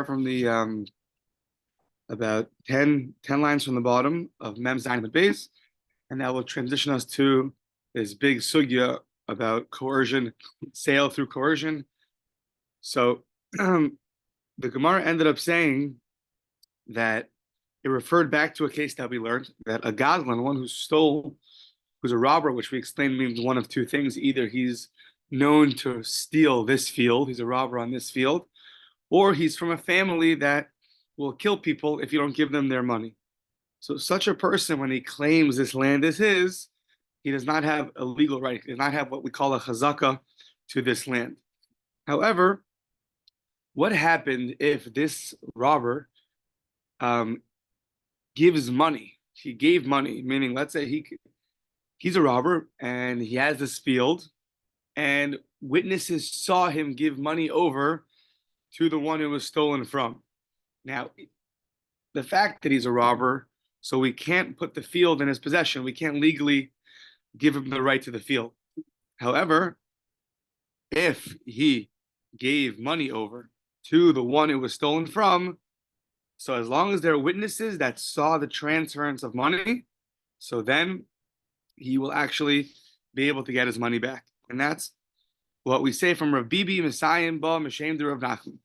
from the about 10 lines from the bottom of Mem Zayin the base, and that will transition us to this big sugya about coercion, sale through coercion. So the Gemara ended up saying that it referred back to a case that we learned that a Gazlan, one who stole, who's a robber, which we explained means one of two things: either he's known to steal this field, he's a robber on this field, or he's from a family that will kill people if you don't give them their money. So such a person, when he claims this land is his, he does not have a legal right. He does not have what we call a chazaka to this land. However, what happened if this robber gives money? He gave money, meaning, let's say he's a robber and he has this field, and witnesses saw him give money over to the one who was stolen from. Now, the fact that he's a robber, so we can't put the field in his possession. We can't legally give him the right to the field. However, if he gave money over to the one who was stolen from, so as long as there are witnesses that saw the transference of money, so then he will actually be able to get his money back. And that's what we say from Rav Bibi Messiah Ba Meshem de Rav Nachman.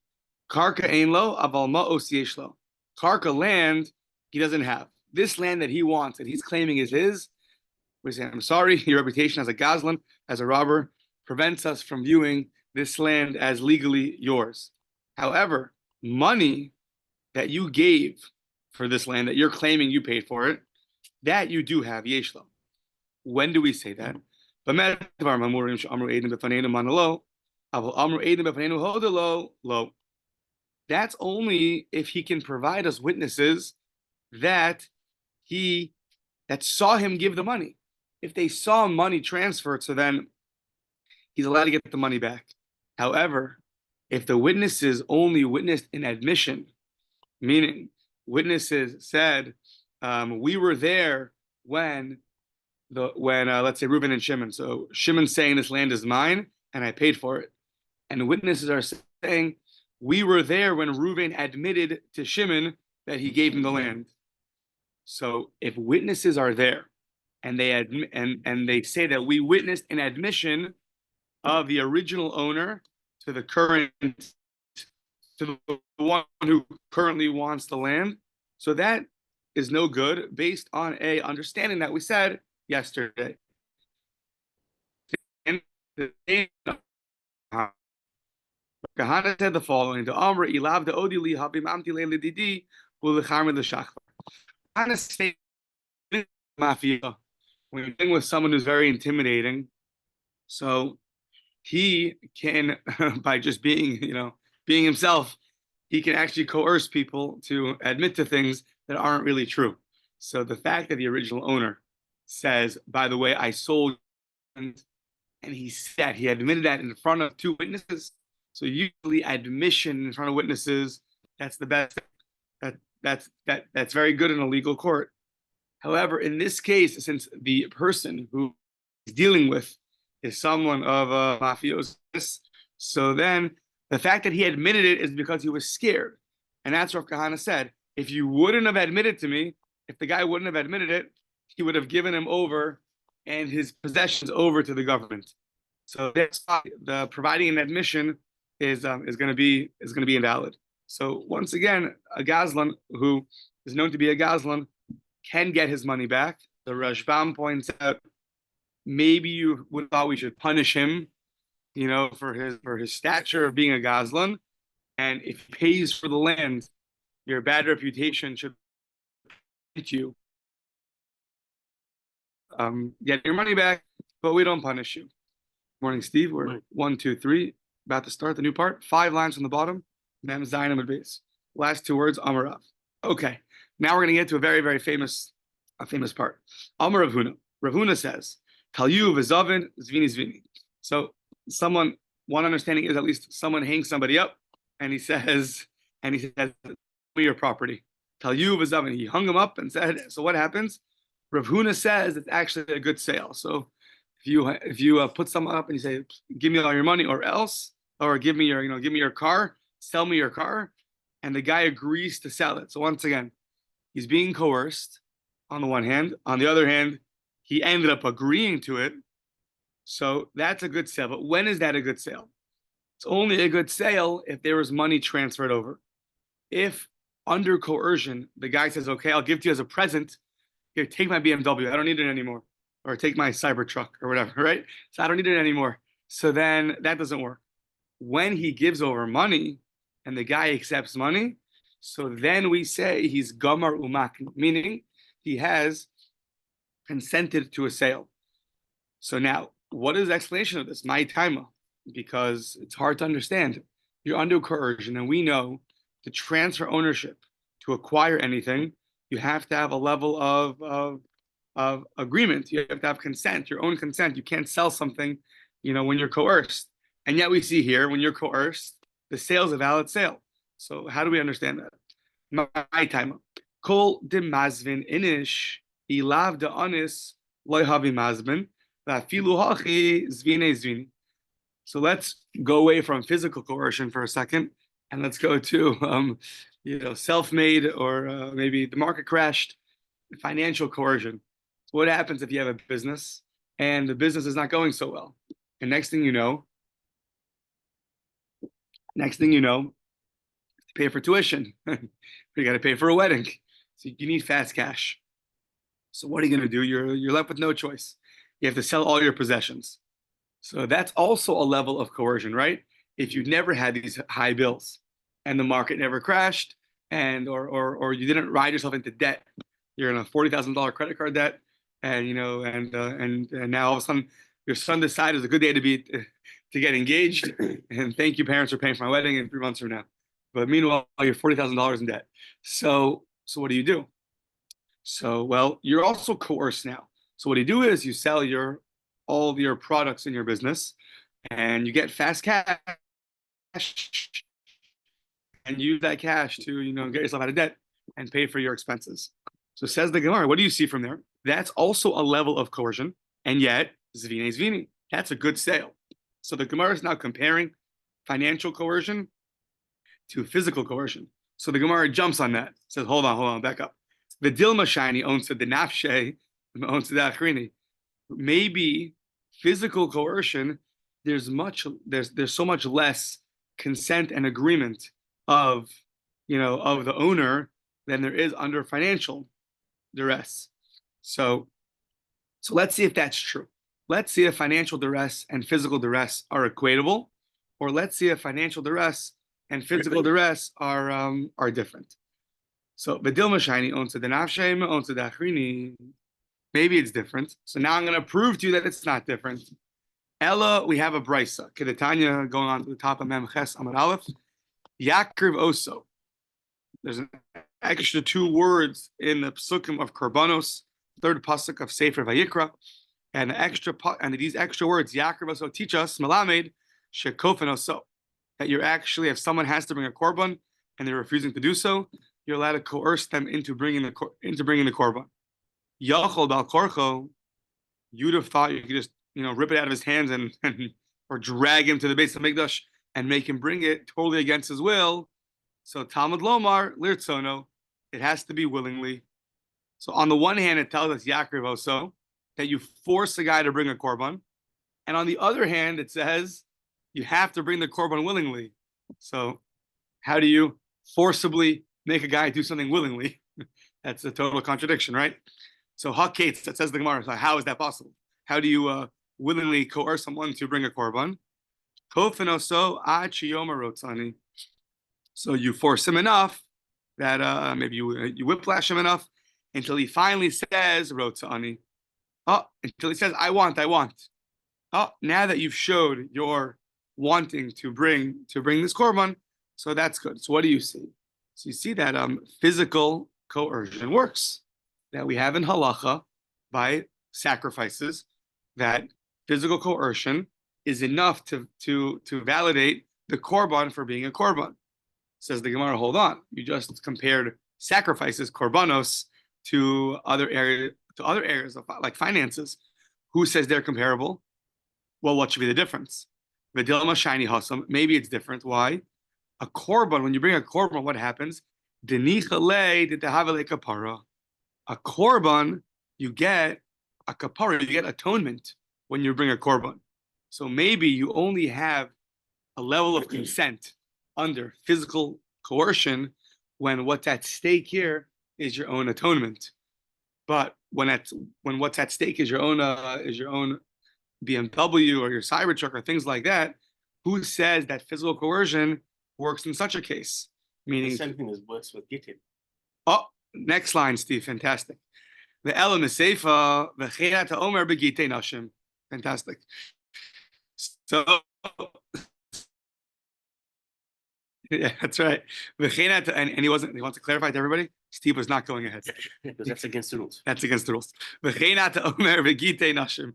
Karka ein lo, aval ma'os yesh lo. Karka, land, he doesn't have. This land that he wants, that he's claiming is his, we say, I'm sorry, your reputation as a gazlan, as a robber, prevents us from viewing this land as legally yours. However, money that you gave for this land, that you're claiming you paid for it, that you do have, yesh lo. When do we say that? That's only if he can provide us witnesses that saw him give the money. If they saw money transferred, so then he's allowed to get the money back. However, if the witnesses only witnessed an admission, meaning witnesses said, we were there when let's say Reuben and Shimon. So Shimon's saying this land is mine and I paid for it. And witnesses are saying, we were there when Reuben admitted to Shimon that he gave him the land. So if witnesses are there and they and they say that we witnessed an admission of the original owner to the one who currently wants the land, so that is no good based on a understanding that we said yesterday. And Kahana said the following: "The Amr ilav the odili habim amti le'ledidi u'lecharmid l'shachvar." Kahana stated, mafia, when you're dealing with someone who's very intimidating, so he can, by just being himself, he can actually coerce people to admit to things that aren't really true. So the fact that the original owner says, by the way, I sold, and he admitted that in front of two witnesses. So usually admission in front of witnesses, that's the best. That's very good in a legal court. However, in this case, since the person who is dealing with is someone of a mafiosis, so then the fact that he admitted it is because he was scared. And that's what Kahana said. If you wouldn't have admitted to me, if the guy wouldn't have admitted it, he would have given him over and his possessions over to the government. So that's why the providing an admission is going to be invalid. So once again, a gazlan who is known to be a gazlan can get his money back. The Rashbam points out maybe you would thought we should punish him, for his stature of being a gazlan, and if he pays for the land, your bad reputation should hit you. Get your money back, but we don't punish you. Morning, Steve. We're 1, 2, 3, about to start the new part. 5 lines from the bottom. Mem Zayin Amud base. Last 2 words, Amarav. Okay, now we're going to get to a very, very famous part. Amar Rav Huna. Rav Huna says, Kalyu v'zavin zvini. So one understanding is at least someone hangs somebody up, and he says, "Give me your property." Kalyu v'zavin. He hung him up and said, so what happens? Rav Huna says it's actually a good sale. So if you put someone up and you say, "Give me all your money," or give me your car, sell me your car, and the guy agrees to sell it. So once again, he's being coerced on the one hand. On the other hand, he ended up agreeing to it. So that's a good sale. But when is that a good sale? It's only a good sale if there was money transferred over. If under coercion, the guy says, okay, I'll give it to you as a present. Here, take my BMW. I don't need it anymore. Or take my Cybertruck or whatever, right? So I don't need it anymore. So then that doesn't work. When he gives over money and the guy accepts money, so then we say he's gamar umak, meaning he has consented to a sale. So now, what is the explanation of this? My timer, because it's hard to understand. You're under coercion, and we know to transfer ownership, to acquire anything, you have to have a level of agreement. You have to have consent, your own consent. You can't sell something, when you're coerced. And yet we see here, when you're coerced, the sale is a valid sale. So how do we understand that? My timer. Kol de mazvin inish ilav de anis loy havi mazvin vafilu hachi zvine zvini. So let's go away from physical coercion for a second, and let's go to self-made or maybe the market crashed, financial coercion. So what happens if you have a business and the business is not going so well, and next thing you know, pay for tuition, you got to pay for a wedding, so you need fast cash. So what are you going to do? You're left with no choice. You have to sell all your possessions. So that's also a level of coercion, right? If you never had these high bills and the market never crashed, and or you didn't ride yourself into debt, you're in a $40,000 credit card debt, and now all of a sudden your son decided it's a good day to get engaged, and thank you parents for paying for my wedding in 3 months from now. But meanwhile, you're $40,000 in debt. So what do you do? So well, you're also coerced now. So what you do is you sell all of your products in your business, and you get fast cash, and use that cash to get yourself out of debt and pay for your expenses. So says the Gemara, what do you see from there? That's also a level of coercion, and yet zvine zvini, that's a good sale. So the Gemara is now comparing financial coercion to physical coercion. So the Gemara jumps on that, says, hold on, back up. The Dilma Shiny owns the Nafshe, owns the Achrini. Maybe physical coercion, there's so much less consent and agreement of the owner than there is under financial duress. So let's see if that's true. Let's see if financial duress and physical duress are equatable, or let's see if financial duress and physical duress are different. So Bedilma Shiny owns the Nafshem, owns the Dachrini. Maybe it's different. So now I'm going to prove to you that it's not different. Ella, we have a brisa. Kedetanya going on to the top of Mem Ches Amar Aleph. Yakriv Oso. There's an extra 2 words in the psukim of Korbanos, third pasuk of Sefer Vayikra, and these extra words Yakriv Oso teach us Melamed Shekofen Oso, that you're actually, if someone has to bring a korban and they're refusing to do so, you're allowed to coerce them into bringing the korban. Yachol Bal Korcho, you'd have thought you could just rip it out of his hands and or drag him to the base of Mikdash and make him bring it totally against his will. So Talmud Lomar Lirtzono, it has to be willingly. So on the one hand, it tells us Yakriv Oso, that you force a guy to bring a korban, and on the other hand, it says you have to bring the korban willingly. So how do you forcibly make a guy do something willingly? That's a total contradiction, right? So Hakates, that says the Gemara. So how is that possible? How do you willingly coerce someone to bring a korban? So you force him enough that maybe you whiplash him enough until he finally says rotzani. Until he says, I want. Now that you've showed your wanting to bring this korban, so that's good. So what do you see? So you see that physical coercion works, that we have in halacha by sacrifices, that physical coercion is enough to validate the korban for being a korban. Says the Gemara, hold on, you just compared sacrifices, korbanos, to other areas of like finances. Who says they're comparable? Well, what should be the difference? Vidilma shiny hasam. Maybe it's different. Why? A korban, when you bring a korban, what happens? A korban, you get a kapara, you get atonement when you bring a korban. So maybe you only have a level of consent under physical coercion when what's at stake here is your own atonement. But when what's at stake is your own BMW or your Cybertruck or things like that, who says that physical coercion works in such a case? Meaning, the same thing as works with Gittin. oh, next line, Steve, fantastic. The elam is seifa v'cheirat omer begitei nashim. Fantastic. So, yeah, that's right. And he wasn't. He wants to clarify to everybody. Steve was not going ahead because that's against the rules. That's against the rules. V'cheirat omer begitei nashim.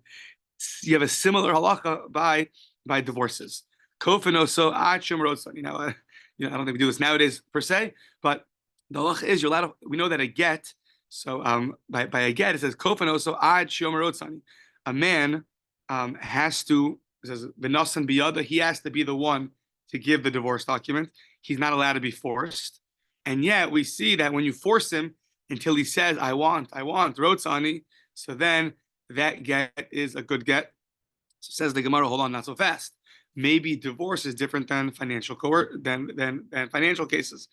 You have a similar halacha by divorces. Kofinoso achim rotson. I don't think we do this nowadays per se, but the halacha is you're allowed to, we know that a get. So by a get it says kofinoso achim rotsani. A man has to, it says v'nasan biyada, he has to be the one to give the divorce document. He's not allowed to be forced. And yet we see that when you force him until he says I want rotsani, so then that get is a good get. So says the Gemara, hold on, not so fast. Maybe divorce is different than financial than financial cases,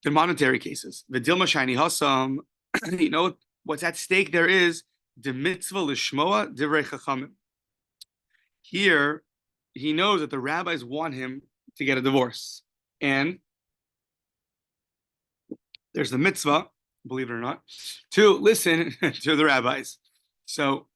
than monetary cases. The Dilma Shiny Hassam, what's at stake there is the mitzvah lishmoa divrei chachamim. Here, he knows that the rabbis want him to get a divorce. And there's the mitzvah, believe it or not, to listen to the rabbis. So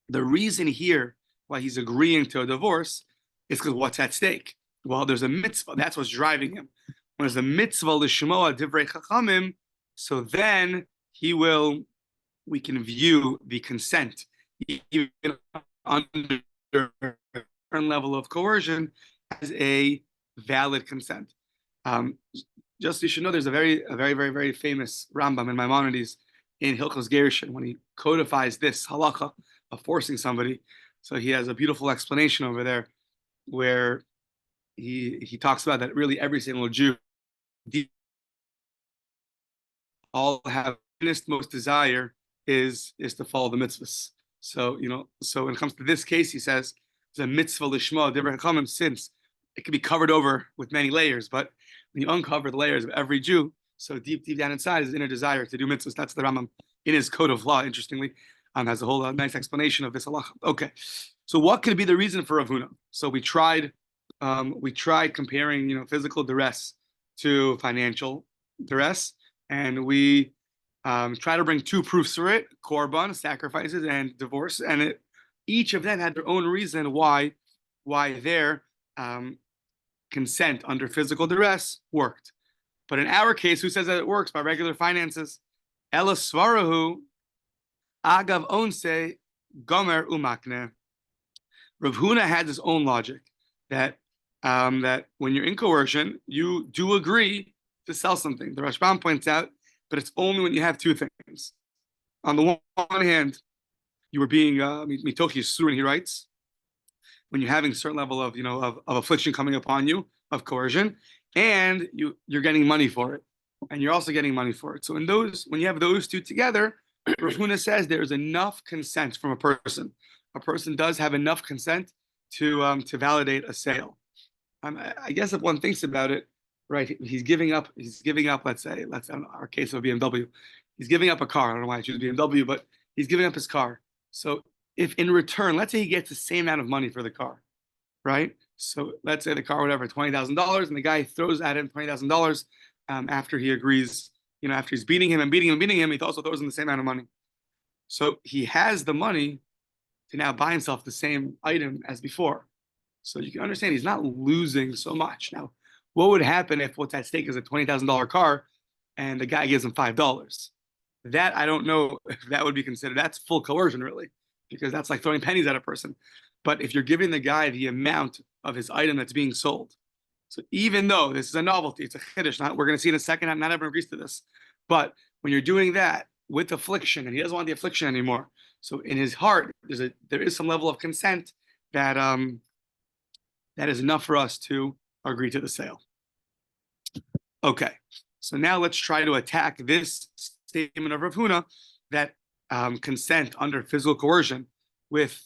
the reason here why he's agreeing to a divorce is because what's at stake? Well, there's a mitzvah. That's what's driving him. When there's a mitzvah l'shmoa divrei chachamim, so then we can view the consent, even under a certain level of coercion, as a valid consent. Just you should know, there's a very, very famous Rambam in Maimonides in Hilchos Gerushin when he codifies this halacha of forcing somebody. So he has a beautiful explanation over there where he talks about that really every single Jew all have most desire is to follow the mitzvahs. So so when it comes to this case, he says it's a mitzvah lishma divrei chachamim, since it can be covered over with many layers, but when you uncover the layers of every Jew, so deep down inside is inner desire to do mitzvahs. That's the Rambam in his code of law, interestingly, has a whole nice explanation of this halacha. Okay, so what could be the reason for Rav Huna? So we tried comparing physical duress to financial duress, and we try to bring two proofs for it: korban, sacrifices, and divorce. And each of them had their own reason why their consent under physical duress worked. But in our case, who says that it works by regular finances? Ela svarahu agav onse gomer umakne. Rav Huna had his own logic that when you're in coercion, you do agree to sell something. The Rashbam points out, but it's only when you have two things. On the one hand, you were being mitochi sur, and he writes, when you're having a certain level of of affliction coming upon you, of coercion, and you're getting money for it, and you're also getting money for it. So when you have those two together, Rav Huna says there's enough consent from a person. A person does have enough consent to validate a sale. I guess if one thinks about it, right, he's giving up. Let's say, our case of BMW, he's giving up a car. I don't know why I choose BMW, but he's giving up his car. So if in return, let's say he gets the same amount of money for the car, right? So let's say the car, whatever, $20,000, and the guy throws at him $20,000 after he agrees, after he's beating him, he also throws him the same amount of money. So he has the money to now buy himself the same item as before. So you can understand he's not losing so much. Now, what would happen if what's at stake is a $20,000 car and the guy gives him $5? That, I don't know if that would be considered, that's full coercion, really, because that's like throwing pennies at a person. But if you're giving the guy the amount of his item that's being sold, so even though this is a novelty, it's a chiddush, we're going to see in a second, not everyone agrees to this, but when you're doing that with affliction, and he doesn't want the affliction anymore, so in his heart, there is some level of consent that is enough for us to agree to the sale. Okay, so now let's try to attack this statement of Rav Huna that consent under physical coercion with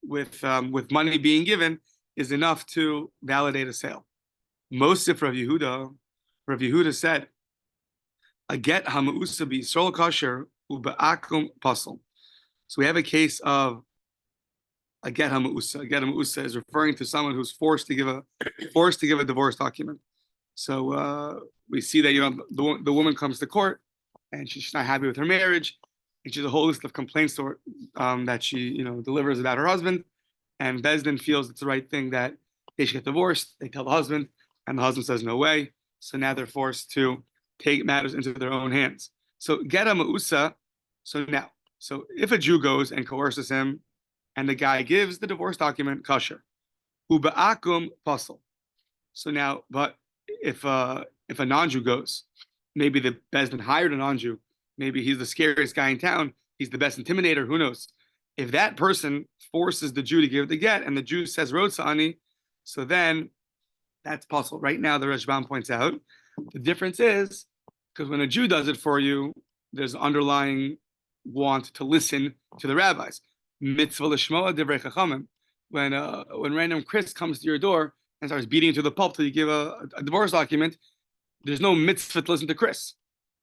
with money being given is enough to validate a sale. Most of Rav Yehuda said, a get hamausa be Yisrael kosher uba'akum pasal. So we have a case of a get hamausa. A get hamausa is referring to someone who's forced to give a divorce document. So we see that the woman comes to court and she's not happy with her marriage, and she has a whole list of complaints to her, that she delivers about her husband, and Bezdin feels it's the right thing that they should get divorced. They tell the husband, and the husband says no way. So now they're forced to take matters into their own hands. So geta ma'usa. So if a Jew goes and coerces him, and the guy gives the divorce document kosher, uba'akum pasal. So now, but if a non-Jew goes, maybe the Bezdin hired a non-Jew, maybe he's the scariest guy in town, he's the best intimidator, who knows? If that person forces the Jew to give the get, and the Jew says rotza ani, so then that's possible. Right now, the Rashbam points out the difference is because when a Jew does it for you, there's underlying want to listen to the rabbis. Mitzvah l'shmoa divrei chachamim. When random Chris comes to your door and starts beating you to the pulp till you give a divorce document, there's no mitzvah to listen to Chris.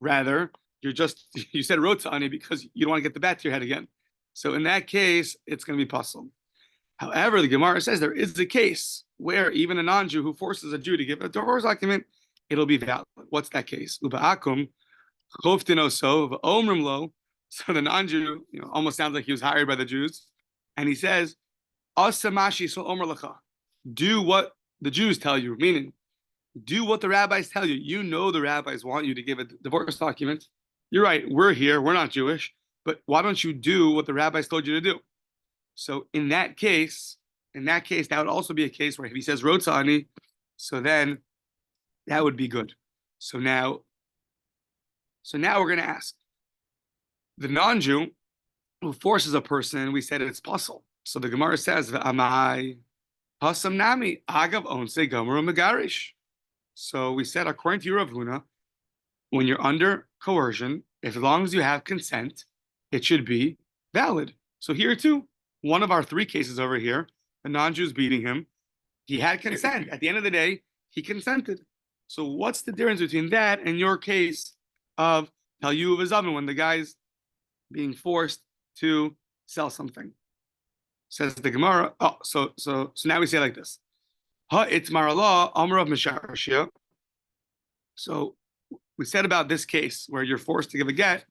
Rather, you said rotza ani because you don't want to get the bat to your head again. So in that case, it's going to be possible. However, the Gemara says there is a case where even a non-Jew who forces a Jew to give a divorce document, it'll be valid. What's that case? Uba'akum, choftin omrim lo. So the non-Jew, almost sounds like he was hired by the Jews, and he says, "Asamashi so omer lecha." Do what the Jews tell you, meaning do what the rabbis tell you. You know the rabbis want you to give a divorce document. You're right. We're here. We're not Jewish, but why don't you do what the rabbis told you to do? So in that case, that would also be a case where if he says rotza ani, so then that would be good. So now we're going to ask the non-Jew who forces a person. We said it's possible. So the Gemara says, "Amai pasam nami agav onse gomer megarish." So we said, according to Rav Huna, when you're under coercion, as long as you have consent, it should be valid. So here too, one of our three cases over here, the non-Jew's beating him. He had consent. At the end of the day, he consented. So what's the difference between that and your case of Talyu of Azavin when the guy's being forced to sell something? Says the Gemara. Oh, so now we say it like this. It's Marala, Amr of Misharshia. So we said about this case where you're forced to give a get.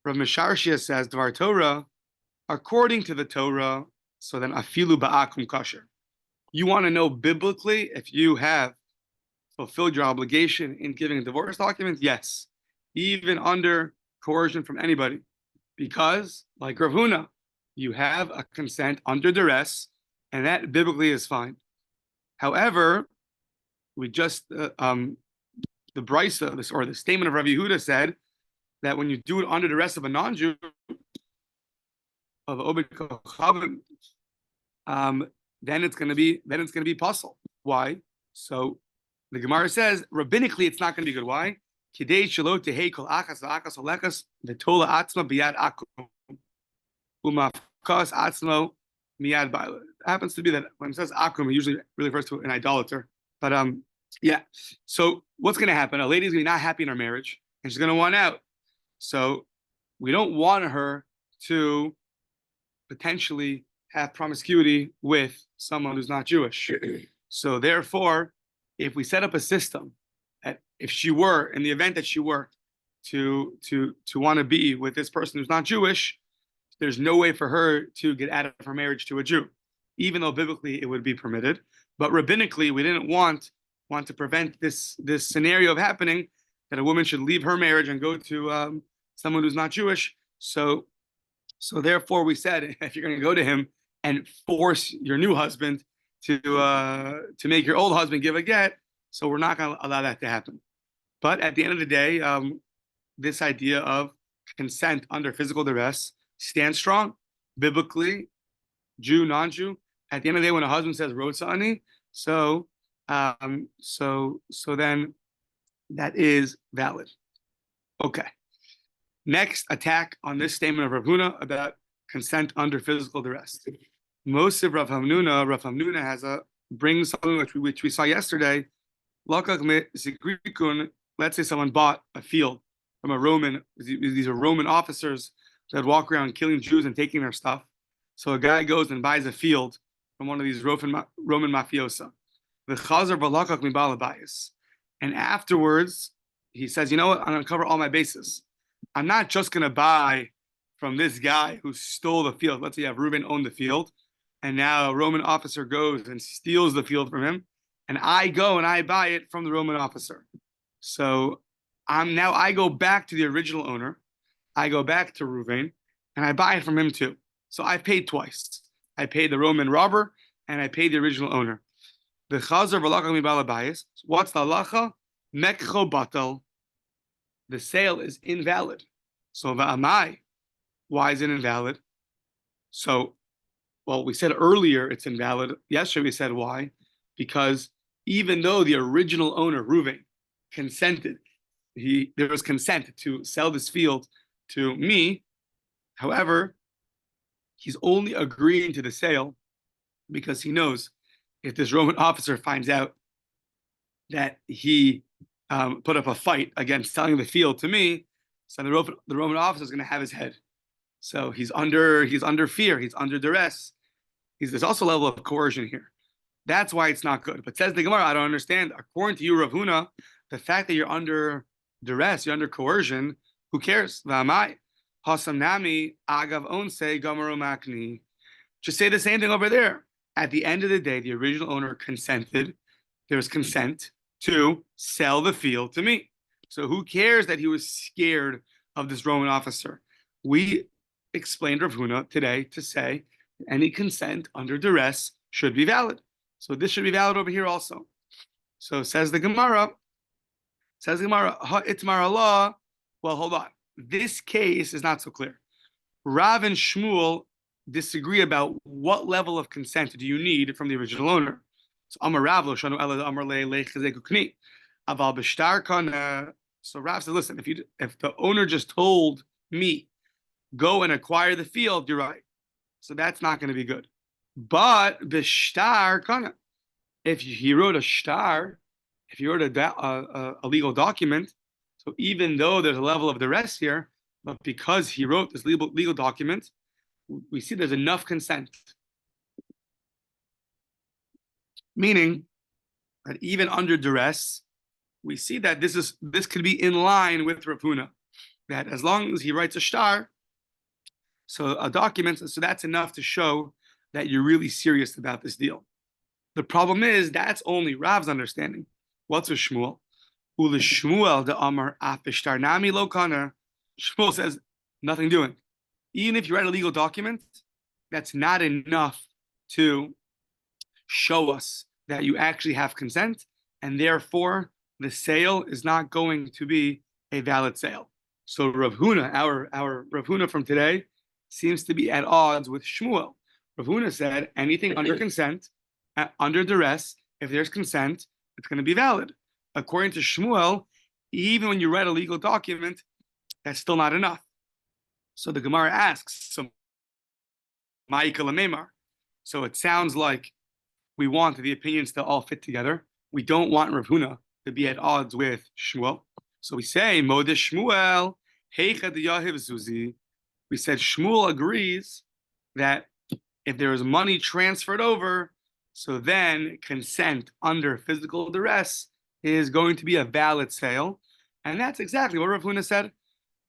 Rav Misharshia says, Dvar Torah, according to the Torah, so then afilu ba'akum kosher. You want to know biblically if you have fulfilled your obligation in giving a divorce document? Yes, even under coercion from anybody. Because, like Rav Huna, you have a consent under duress, and that biblically is fine. However, we just the brisa or the statement of Rav Yehuda said that when you do it under the rest of a non-Jew of Obed Kochavim, then it's going to be possible. Why? So the Gemara says rabbinically it's not going to be good. Why? Kidei shelo tehei kol achas v'achas olekas v'tola atzma biyad akum umafkas atzmo miyad ba'ila. It happens to be that when it says akum, it usually really refers to an idolater. But yeah. So what's going to happen? A lady's going to be not happy in her marriage, and she's going to want out. So we don't want her to potentially have promiscuity with someone who's not Jewish. So therefore, if we set up a system that if she were, in the event that she were to want to be with this person who's not Jewish, there's no way for her to get out of her marriage to a Jew, even though biblically it would be permitted. But rabbinically, we didn't want to prevent this scenario of happening, that a woman should leave her marriage and go to someone who's not Jewish. So therefore, we said if you're going to go to him and force your new husband to make your old husband give a get, so we're not going to allow that to happen. But at the end of the day, this idea of consent under physical duress stands strong biblically, Jew, non-Jew. At the end of the day, when a husband says rotza ani, so then that is valid. Okay. Next attack on this statement of Rav Huna about consent under physical duress. Most of Rav Hamnuna brings something which we saw yesterday. Let's say someone bought a field from a Roman. These are Roman officers that walk around killing Jews and taking their stuff. So a guy goes and buys a field from one of these Roman mafiosa. The Chazar Balakak Mibala bias. And afterwards, he says, you know what? I'm going to cover all my bases. I'm not just going to buy from this guy who stole the field. Let's say you have Reuben owned the field, and now a Roman officer goes and steals the field from him, and I go and I buy it from the Roman officer. So I go back to the original owner. I go back to Reuven, and I buy it from him too. So I paid twice. I paid the Roman robber, and I paid the original owner. The Chazar Balakak Mibala bias. What's the halacha? Mekcho batal. The sale is invalid. So va'amai, why is it invalid? So, well, we said earlier it's invalid. Yesterday we said why? Because even though the original owner, Reuven, consented, there was consent to sell this field to me. However, he's only agreeing to the sale because he knows if this Roman officer finds out that he put up a fight against selling the field to me, so the Roman officer is going to have his head. So he's under fear, he's under duress. There's also a level of coercion here. That's why it's not good. But says the Gemara, I don't understand. According to you, Rav Huna, the fact that you're under duress, you're under coercion, who cares? V'amai hasamnami agav onse gamaru makni. Just say the same thing over there. At the end of the day, the original owner consented. There was consent to sell the field to me. So who cares that he was scared of this Roman officer? We explained Rav Huna today to say any consent under duress should be valid. So this should be valid over here also. So says the Gemara, Itmar Allah. Well, hold on. This case is not so clear. Rav and Shmuel disagree about what level of consent do you need from the original owner. So Amar Rav lo shanu ela Amar le lechazeku kni. Aval b'shtar kana. So Rav says, listen, if the owner just told me, go and acquire the field, you're right. So that's not going to be good. But b'shtar kana. If he wrote a shtar, if he wrote a legal document, so even though there's a level of duress here, but because he wrote this legal document, we see there's enough consent. Meaning that even under duress, we see that this could be in line with Rav Huna, that as long as he writes a shtar, so a document, so that's enough to show that you're really serious about this deal. The problem is that's only Rav's understanding. What's with Shmuel? Ule Shmuel the Amar afishtar nami lo kana. Shmuel says nothing doing. Even if you write a legal document, that's not enough to show us that you actually have consent, and therefore the sale is not going to be a valid sale. So Rav Huna, our Rav Huna from today, seems to be at odds with Shmuel. Rav Huna said anything under consent, under duress, if there's consent, it's going to be valid. According to Shmuel, even when you write a legal document, that's still not enough. So the Gemara asks, so it sounds like we want the opinions to all fit together. We don't want Rav Huna to be at odds with Shmuel. So we say, Modesh Shmuel, Heicha Yahiv Zuzi. We said Shmuel agrees that if there is money transferred over, so then consent under physical duress is going to be a valid sale. And that's exactly what Rav Huna said.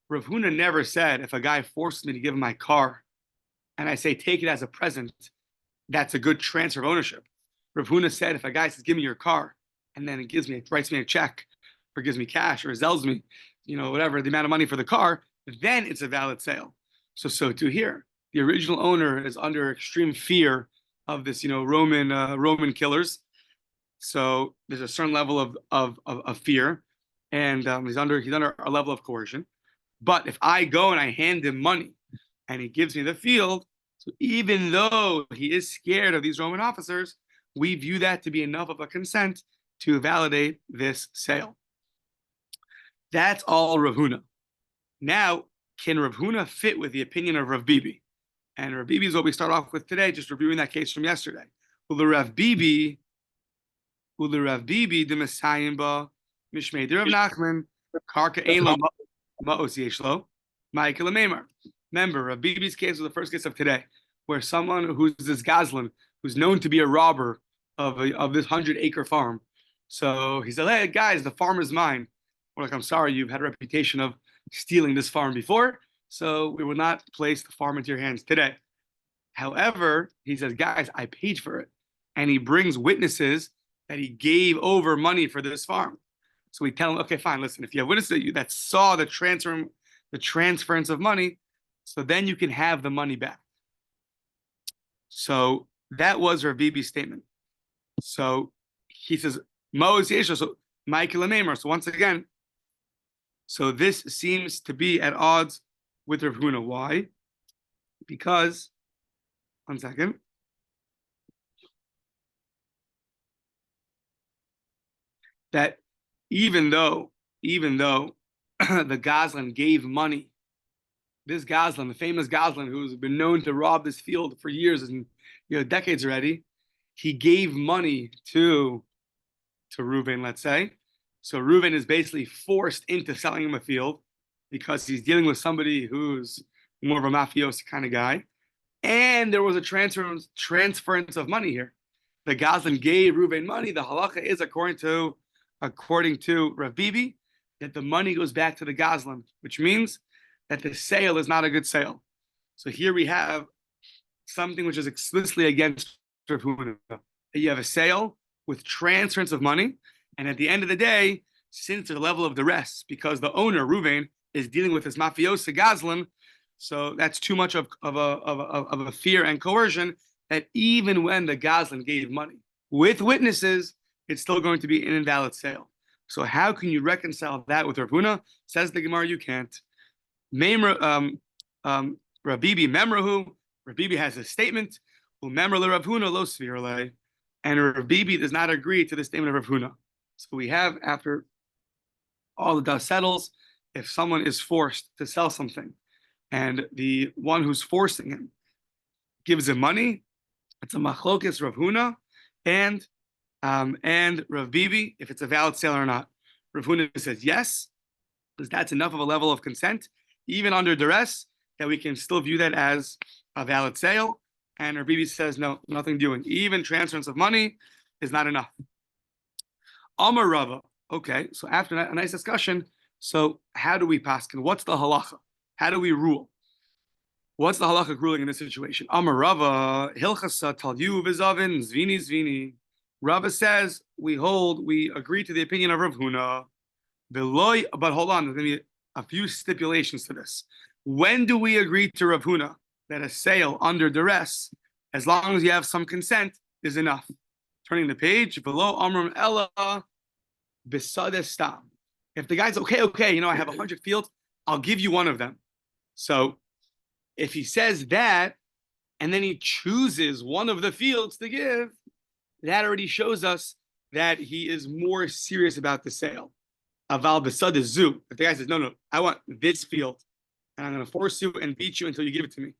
Rav Huna never said, if a guy forces me to give him my car, and I say, take it as a present, that's a good transfer of ownership. Rav Huna said, if a guy says, give me your car, and then writes me a check, or gives me cash, or sells me, whatever, the amount of money for the car, then it's a valid sale. So to here, the original owner is under extreme fear of this, Roman killers. So there's a certain level of fear, and he's under a level of coercion. But if I go and I hand him money, and he gives me the field, so even though he is scared of these Roman officers, we view that to be enough of a consent to validate this sale. That's all Rav Huna. Now, can Rav Huna fit with the opinion of Rav Bibi? And Rav Bibi is what we start off with today, just reviewing that case from yesterday. Ul Rav Bibi, the Messiah ba Mishmei Rav Nachman, Karka Elo Ma'os Yeshlo, Michael Meimar. Remember, Rav Bibi's case was the first case of today, where someone who's this Gazlan, who's known to be a robber of this 100-acre farm. So he said, "Hey guys, the farm is mine." We're like, "I'm sorry, you've had a reputation of stealing this farm before, so we will not place the farm into your hands today." However, he says, "Guys, I paid for it," and he brings witnesses that he gave over money for this farm. So we tell him, "Okay, fine. Listen, if you have witnesses that saw the transference of money, so then you can have the money back." So that was Rav Bibi's statement. So he says, "Ma'os Yeshlo," so Michael Meimar. So once again, so this seems to be at odds with Rav Huna. Why? Because, one second. That even though the Gazlan gave money, this Gazlan, the famous Gazlan, who's been known to rob this field for years and decades already, he gave money to Reuven, let's say. So Reuven is basically forced into selling him a field because he's dealing with somebody who's more of a mafioso kind of guy. And there was a transference of money here. The Gazlan gave Reuven money. The halacha is according to Rav Bibi that the money goes back to the Gazlan, which means that the sale is not a good sale. So here we have something which is explicitly against Rav Huna. You have a sale with transference of money, and at the end of the day, since there's a level of duress, because the owner Reuven is dealing with this mafioso Gazlan, so that's too much of a fear and coercion that even when the Gazlan gave money with witnesses, it's still going to be an invalid sale. So how can you reconcile that with Rav Huna? Says the Gemara, you can't. Rav Bibi Memrahu. Rav Bibi has a statement. Memra le Rav Huna lo svirle, and Rav Bibi does not agree to the statement of Rav Huna. So we have, after all the dust settles, if someone is forced to sell something, and the one who's forcing him gives him money, it's a machlokes Rav Huna and Rav Bibi if it's a valid sale or not. Rav Huna says yes, because that's enough of a level of consent, even under duress, that we can still view that as a valid sale. And Rav Bibi says no, nothing doing. Even transference of money is not enough. Amar Rava. Okay, so after that, a nice discussion. So how do we paskin? What's the halacha? How do we rule? What's the halachic ruling in this situation? Amar Rava, Hilchasa Talyu Vizavin Zvini Zvini. Rava says we agree to the opinion of Rav Huna. But hold on, there's going to be a few stipulations to this. When do we agree to Rav Huna that a sale under duress, as long as you have some consent, is enough? Turning the page, below Amram Ella Bisadestam. If the guy's okay, I have 100 fields, I'll give you one of them. So if he says that, and then he chooses one of the fields to give, that already shows us that he is more serious about the sale. Aval Bisadezu. If the guy says, no, I want this field, and I'm going to force you and beat you until you give it to me,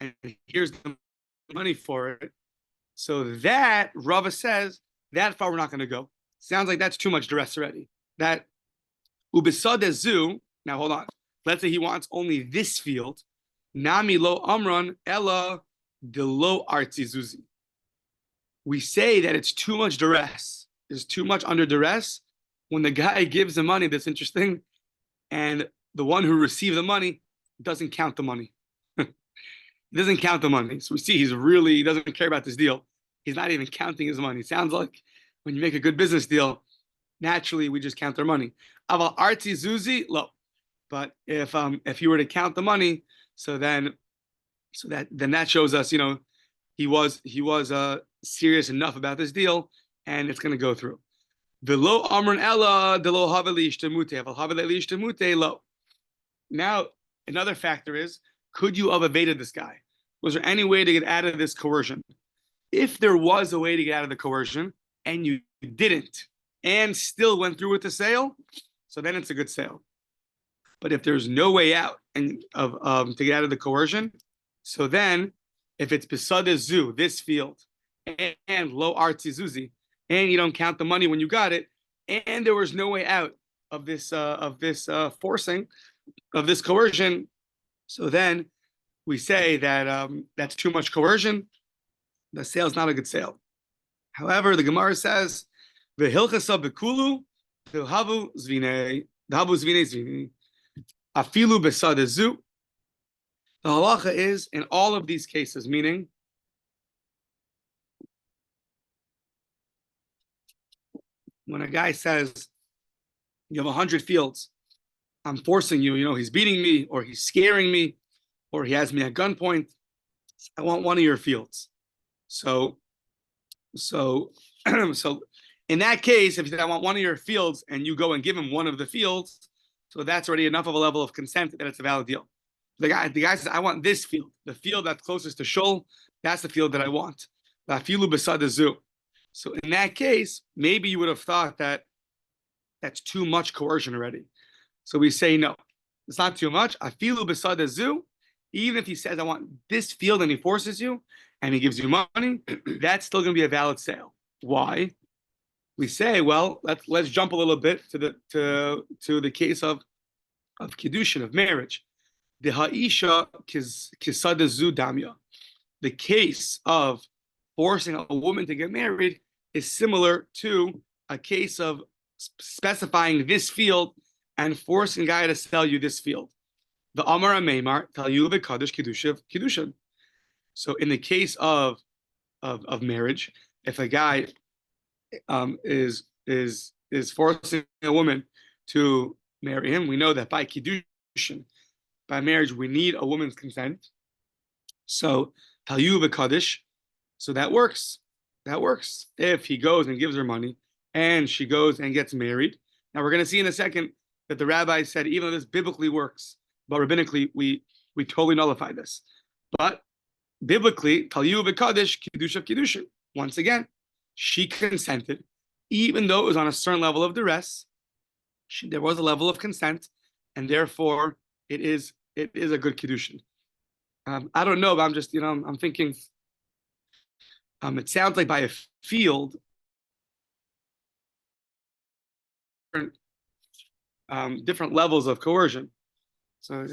and here's the money for it. So that, Rava says, that far we're not going to go. Sounds like that's too much duress already. That Ubisadezu, now hold on. Let's say he wants only this field. Nami lo amran ella de lo artizuzi. We say that it's too much duress. There's too much under duress when the guy gives the money. That's interesting. And the one who received the money doesn't count the money. He doesn't count the money. So we see he doesn't care about this deal. He's not even counting his money. Sounds like when you make a good business deal, naturally we just count their money. Aval arti zuzi lo. But if you were to count the money, then that shows us, he was serious enough about this deal, and it's going to go through. The lo amrun ella de lo haveli ishtemute aval haveli ishtemute lo. Now another factor is, could you have evaded this guy? Was there any way to get out of this coercion? If there was a way to get out of the coercion and you didn't, and still went through with the sale, so then it's a good sale. But if there's no way out and of to get out of the coercion, so then if it's besad zu, this field, and lo artzi zuzi, and you don't count the money when you got it, and there was no way out of this forcing of this coercion, so then we say that that's too much coercion. The sale is not a good sale. However, the Gemara says the hilchasa bekulu the havu zvine zvine afilu besad zu. The halacha is in all of these cases, meaning when a guy says you have 100 fields, I'm forcing you, he's beating me or he's scaring me or he has me at gunpoint. I want one of your fields. So in that case, if you say I want one of your fields and you go and give him one of the fields, so that's already enough of a level of consent that it's a valid deal. The guy says, I want this field, the field that's closest to Shul, that's the field that I want. So in that case, maybe you would have thought that that's too much coercion already. So we say no, it's not too much. Afilu besad zu, even if he says I want this field and he forces you and he gives you money, that's still going to be a valid sale. Why? We say, well, let's jump a little bit to the case of kiddushin, of marriage. The ha'isha kisad zu damya. The case of forcing a woman to get married is similar to a case of specifying this field and forcing a guy to sell you this field. The Amar Meimar tell you v'kadosh kiddushin. So in the case of marriage, if a guy is forcing a woman to marry him, we know that by kiddushin, by marriage, we need a woman's consent. So tell you v'kadosh, so that works. That works if he goes and gives her money and she goes and gets married. Now we're going to see in a second that the rabbi said even though this biblically works, but rabbinically we totally nullify this. But biblically, Talyu v'kadosh kiddush of kiddushin. Once again, she consented, even though it was on a certain level of duress. There was a level of consent, and therefore it is a good kiddushin. I don't know, but I'm just I'm thinking. It sounds like by a field, different levels of coercion. So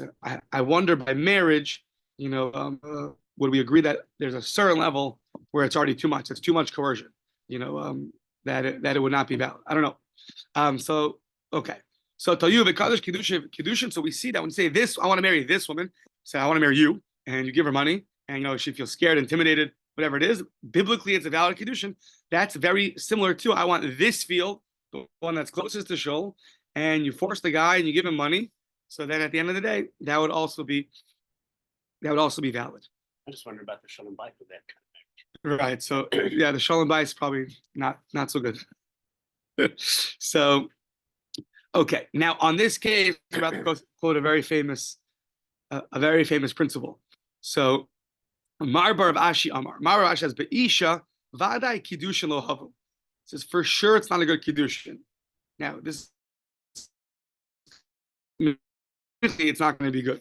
I wonder by marriage, would we agree that there's a certain level where it's already too much? It's too much coercion. That it would not be valid. I don't know. So okay. So tell you v'kadosh kiddushin. So we see that when you say this, I want to marry this woman. Say I want to marry you, and you give her money, and she feels scared, intimidated, whatever it is. Biblically, it's a valid kiddushin. That's very similar to I want this field, the one that's closest to Shul, and you force the guy and you give him money. So then at the end of the day, that would also be valid. I just wonder about the shalom bike with that kind of. Right. So yeah, the shalom bike is probably not so good. So okay. Now on this case, we're about to quote a very famous principle. So Marbar of Ashi Amar. Marbar of Ashi says, "Be'isha vadai kiddushin lo havu." Says for sure it's not a good kiddushin. Now this it's not going to be good.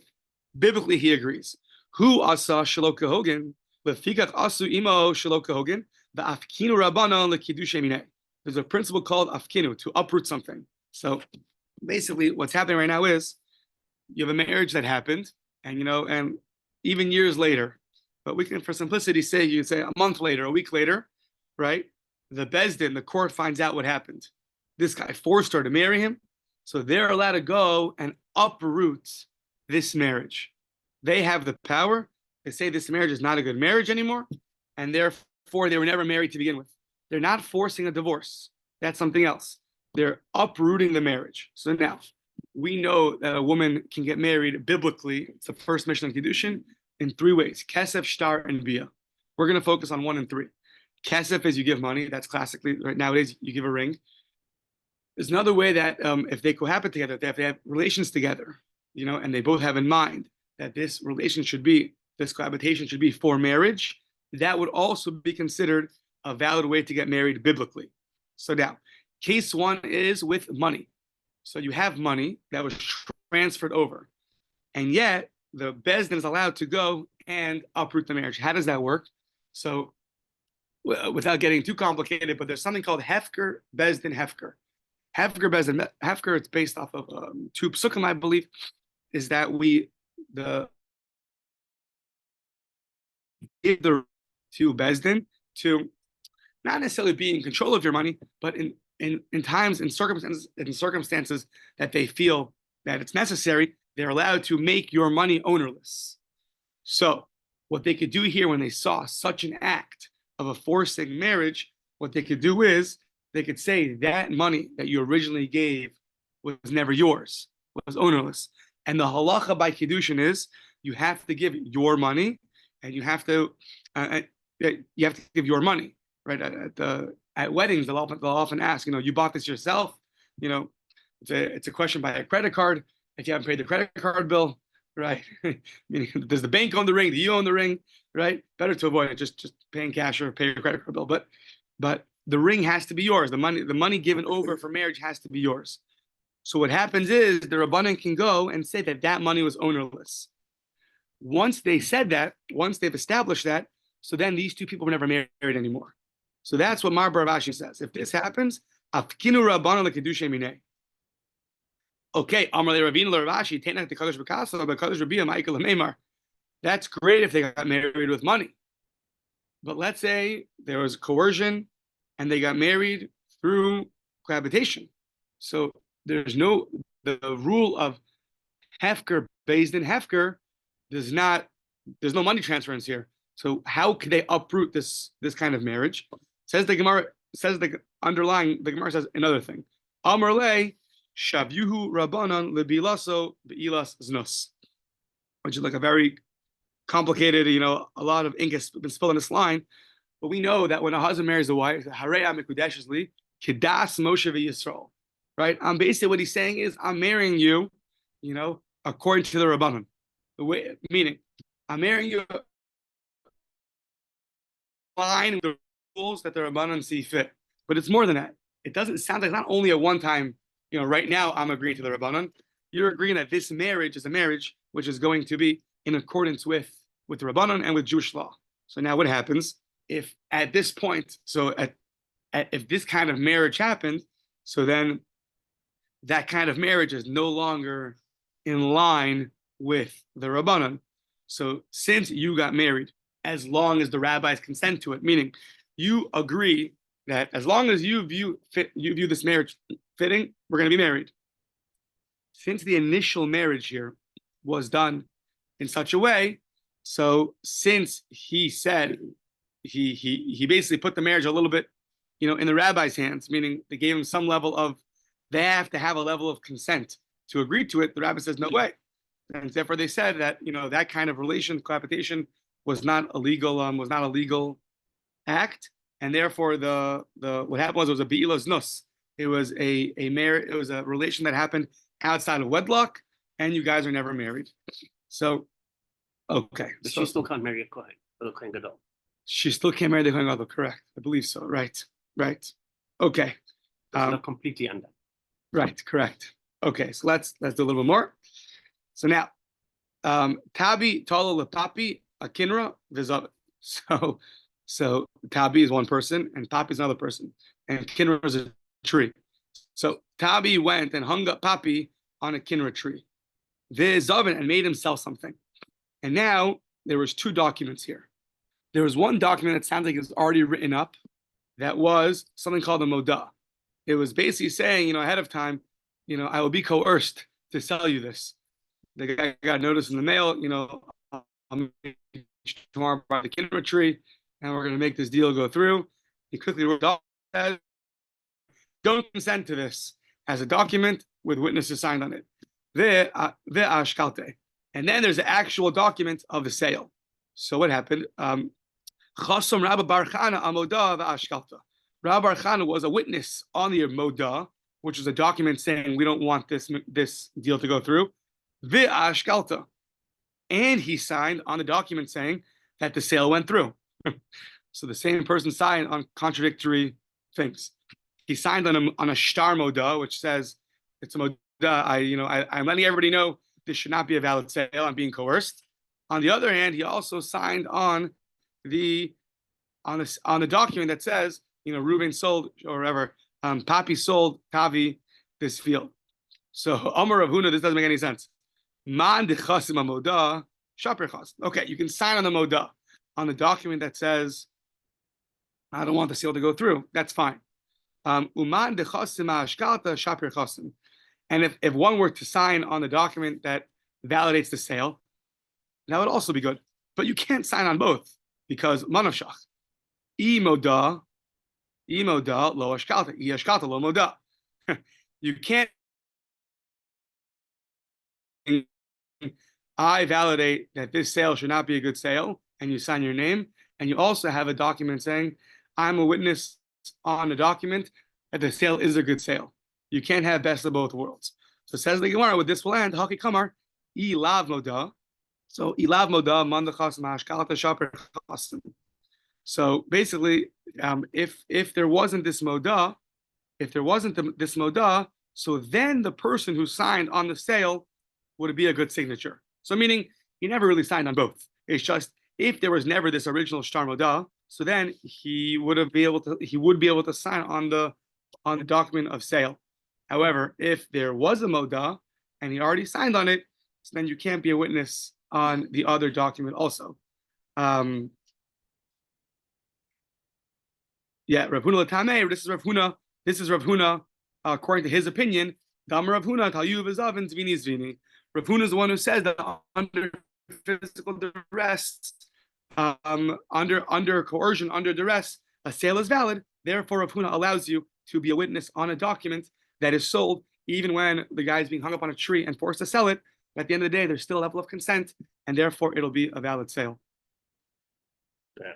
Biblically, he agrees. Who asa shaloka hogan lefikach asu imo shaloka hogan the afkinu rabbanon lekiddush emineh. There's a principle called afkinu, to uproot something. So basically, what's happening right now is you have a marriage that happened, and and even years later. But we can, for simplicity, say you say a month later, a week later, right? The Bezdin, the court finds out what happened. This guy forced her to marry him, so they're allowed to go and uproot this marriage. They have the power. They say this marriage is not a good marriage anymore, and therefore they were never married to begin with. They're not forcing a divorce. That's something else. They're uprooting the marriage. So now we know that a woman can get married biblically. It's the first mission of Kiddushin. In three ways: kesef, shtar, and bia. We're going to focus on 1 and 3. Kesef is you give money. That's classically right nowadays you give a ring. There's another way that if they cohabit together, if they have relations together, and they both have in mind that this cohabitation should be for marriage, that would also be considered a valid way to get married biblically. So now, case 1 is with money. So you have money that was transferred over, and yet the Bezdin is allowed to go and uproot the marriage. How does that work? So, without getting too complicated, but there's something called Hefker, Bezdin, Hefker. Hefker, Bezdin, Hefker, it's based off of two psukim, I believe, is that we, the give the to Bezdin to not necessarily be in control of your money, but in times in circumstances that they feel that it's necessary, they're allowed to make your money ownerless. So what they could do here when they saw such an act of a forcing marriage, what they could do is they could say that money that you originally gave was never yours, was ownerless. And the halacha by kiddushin is you have to give your money, and you have to give your money, right? At weddings, they'll often ask, you bought this yourself, it's a question by a credit card. If you haven't paid the credit card bill, right? Meaning, does the bank own the ring? Do you own the ring? Right? Better to avoid it, just paying cash or pay your credit card bill. But the ring has to be yours. The money given over for marriage has to be yours. So what happens is the Rabbanan can go and say that money was ownerless. Once they said that, once they've established that, so then these two people were never married anymore. So that's what Mar Bar Rashi says. If this happens, afkinu Rabbanan lekidushay minei. Okay, Amar Ravina Ravashi, Tenak the Kadosh B'Kasa, but Kadosh Rabbiya Michael Meimar. That's great if they got married with money. But let's say there was coercion and they got married through cohabitation. So there's the rule of Hefker, based in Hefker, there's no money transference here. So how could they uproot this kind of marriage? Says the Gemara, the Gemara says another thing. Amar Le, Shavyuhu Rabbanan lebilaso beilas znos, which is like a very complicated, a lot of ink has been spilled on this line. But we know that when a husband marries a wife, Hareya Mikudeshesli, Kedas Moshe v'Yisrael, right? Basically what he's saying is, I'm marrying you, according to the Rabbanan. Meaning, I'm marrying you line the rules that the Rabbanan see fit. But it's more than that. It doesn't sound like not only a one-time, right now I'm agreeing to the Rabbanan. You're agreeing that this marriage is a marriage which is going to be in accordance with the Rabbanan and with Jewish law. So now what happens if at this point, if this kind of marriage happened, so then that kind of marriage is no longer in line with the Rabbanan. So since you got married, as long as the rabbis consent to it, meaning you agree that as long as you view this marriage fitting, we're going to be married. Since the initial marriage here was done in such a way, so since he said he basically put the marriage a little bit, in the rabbi's hands, meaning they gave him some level of, they have to have a level of consent to agree to it. The rabbi says no way, and therefore they said that that kind of cohabitation was not a legal act, and therefore the what happened was a be'ilas nus. It was a marriage. It was a relation that happened outside of wedlock, and you guys are never married. So, okay. But she still can't marry a Kohen, or a Kohen Gadol. She still can't marry the Kohen Gadol. Correct. I believe so. Right. Okay. It's not completely undone. Right. Correct. Okay. So let's do a little bit more. So now, Tabi Tala Lepapi Akinra Vizav. So Tabi is one person, and Papi is another person, and Kinra is a tree. So Tabi went and hung up Papi on a Kinra tree, Vizavin, and made himself something. And now there was two documents here. There was one document that sounds like it was already written up, that was something called a moda. It was basically saying, ahead of time, I will be coerced to sell you this. The guy got notice in the mail, I'm tomorrow by the Kinra tree, and we're going to make this deal go through. He quickly wrote off, don't consent to this, as a document with witnesses signed on it. The ashkalte. And then there's the actual document of the sale. So what happened? Chasom Rabbi Bar Chana amoda v'ashkalta. Rabbi Bar Chana was a witness on the moda, which was a document saying we don't want this deal to go through. V'ashkalta. And he signed on the document saying that the sale went through. So the same person signed on contradictory things. He signed on a shtar moda, which says It's a moda. I'm letting everybody know this should not be a valid sale. I'm being coerced. On the other hand, he also signed on the document that says, Reuben sold, or whatever, Papi sold Tavi this field. So Amar Rav Huna, this doesn't make any sense. Man dechasim amoda shaper chas. Okay, you can sign on the moda, on the document that says, I don't want the sale to go through. That's fine. Uman dechasim ashkalta shaper chasim. And if one were to sign on the document that validates the sale, that would also be good. But you can't sign on both because manavshach. Moda lo ashkalta. Ashkalta lo moda. You can't. I validate that this sale should not be a good sale, and you sign your name, and you also have a document saying, I'm a witness on the document that the sale is a good sale. You can't have best of both worlds. So says the Gemara, with this will end, Haki Kamar, Ilav Moda. So Ilav Moda, Mandachas Mashkalata Shaper Chasim. So basically, if there wasn't this Moda, this Moda, so then the person who signed on the sale would be a good signature. So meaning he never really signed on both. It's just if there was never this original shtar moda, so then he would be able to sign on the document of sale. However, if there was a moda and he already signed on it, so then you can't be a witness on the other document also. Rav Huna Latame, this is Rav Huna, according to his opinion, Dam Rav Huna, Talyuv Izavin, Zvini Zvini. Rav Huna is the one who says that under physical duress, under coercion, under duress, a sale is valid. Therefore, Rav Huna allows you to be a witness on a document that is sold, even when the guy is being hung up on a tree and forced to sell it. At the end of the day, there's still a level of consent, and therefore it'll be a valid sale. Yeah.